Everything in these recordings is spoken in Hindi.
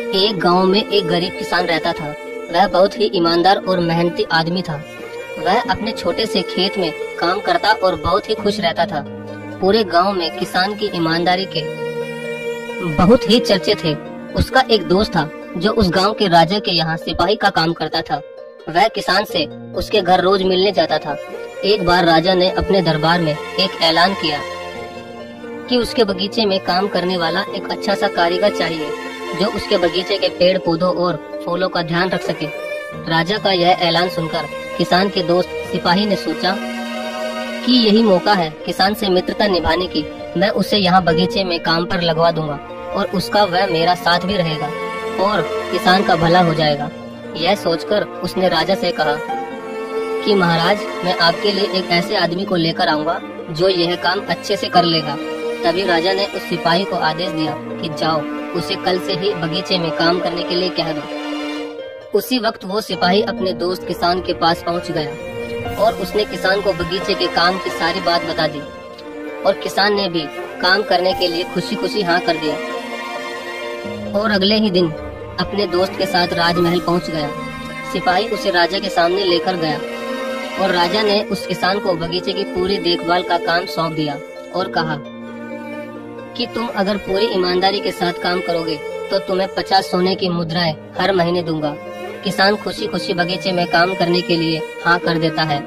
एक गांव में एक गरीब किसान रहता था। वह बहुत ही ईमानदार और मेहनती आदमी था। वह अपने छोटे से खेत में काम करता और बहुत ही खुश रहता था। पूरे गांव में किसान की ईमानदारी के बहुत ही चर्चे थे। उसका एक दोस्त था जो उस गांव के राजा के यहाँ सिपाही का काम करता था। वह किसान से उसके घर रोज मिलने जाता था। एक बार राजा ने अपने दरबार में एक ऐलान किया कि उसके बगीचे में काम करने वाला एक अच्छा सा कारीगर चाहिए जो उसके बगीचे के पेड़ पौधों और फूलों का ध्यान रख सके। राजा का यह ऐलान सुनकर किसान के दोस्त सिपाही ने सोचा कि यही मौका है किसान से मित्रता निभाने की। मैं उसे यहाँ बगीचे में काम पर लगवा दूंगा और उसका वह मेरा साथ भी रहेगा और किसान का भला हो जाएगा। यह सोचकर उसने राजा से कहा कि महाराज, मैं आपके लिए एक ऐसे आदमी को लेकर आऊंगा जो यह काम अच्छे से कर लेगा। तभी राजा ने उस सिपाही को आदेश दिया कि जाओ, उसे कल से ही बगीचे में काम करने के लिए कह दो। उसी वक्त वो सिपाही अपने दोस्त किसान के पास पहुंच गया और उसने किसान को बगीचे के काम की सारी बात बता दी और किसान ने भी काम करने के लिए खुशी खुशी हाँ कर दिया और अगले ही दिन अपने दोस्त के साथ राजमहल पहुंच गया। सिपाही उसे राजा के सामने लेकर गया और राजा ने उस किसान को बगीचे की पूरी देखभाल का काम सौंप दिया और कहा कि तुम अगर पूरी ईमानदारी के साथ काम करोगे तो तुम्हें 50 सोने की मुद्राएं हर महीने दूंगा। किसान खुशी खुशी बगीचे में काम करने के लिए हाँ कर देता है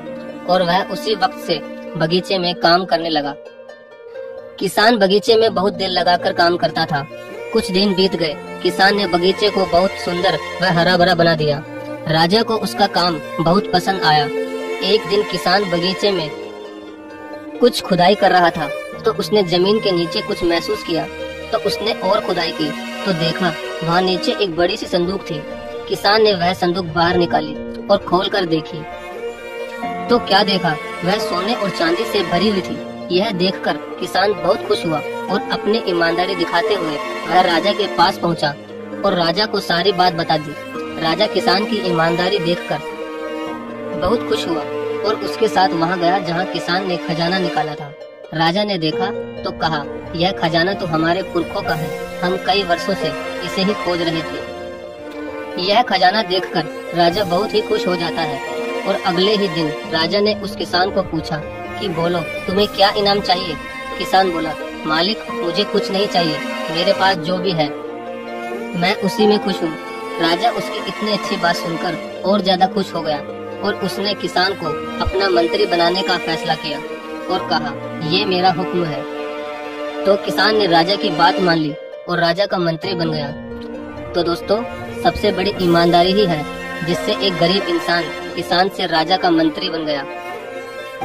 और वह उसी वक्त से बगीचे में काम करने लगा। किसान बगीचे में बहुत दिल लगाकर काम करता था। कुछ दिन बीत गए। किसान ने बगीचे को बहुत सुंदर व हरा भरा बना दिया। राजा को उसका काम बहुत पसंद आया। एक दिन किसान बगीचे में कुछ खुदाई कर रहा था तो उसने जमीन के नीचे कुछ महसूस किया। तो उसने और खुदाई की तो देखा वहाँ नीचे एक बड़ी सी संदूक थी। किसान ने वह संदूक बाहर निकाली और खोलकर देखी तो क्या देखा, वह सोने और चांदी से भरी हुई थी। यह देखकर किसान बहुत खुश हुआ और अपनी ईमानदारी दिखाते हुए वह राजा के पास पहुंचा और राजा को सारी बात बता दी। राजा किसान की ईमानदारी देखकर बहुत खुश हुआ और उसके साथ वहां गया जहां किसान ने खजाना निकाला था। राजा ने देखा तो कहा, यह खजाना तो हमारे पुरखों का है। हम कई वर्षों से इसे ही खोज रहे थे। यह खजाना देखकर राजा बहुत ही खुश हो जाता है और अगले ही दिन राजा ने उस किसान को पूछा कि बोलो, तुम्हें क्या इनाम चाहिए। किसान बोला, मालिक, मुझे कुछ नहीं चाहिए, मेरे पास जो भी है मैं उसी में खुश हूँ। राजा उसकी इतनी अच्छी बात सुनकर और ज्यादा खुश हो गया और उसने किसान को अपना मंत्री बनाने का फैसला किया और कहा, ये मेरा हुक्म है। तो किसान ने राजा की बात मान ली और राजा का मंत्री बन गया। तो दोस्तों, सबसे बड़ी ईमानदारी ही है जिससे एक गरीब इंसान किसान से राजा का मंत्री बन गया।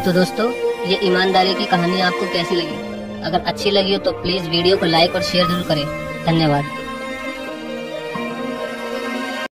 तो दोस्तों, ये ईमानदारी की कहानी आपको कैसी लगी? अगर अच्छी लगी हो तो प्लीज वीडियो को लाइक और शेयर जरूर करें। धन्यवाद।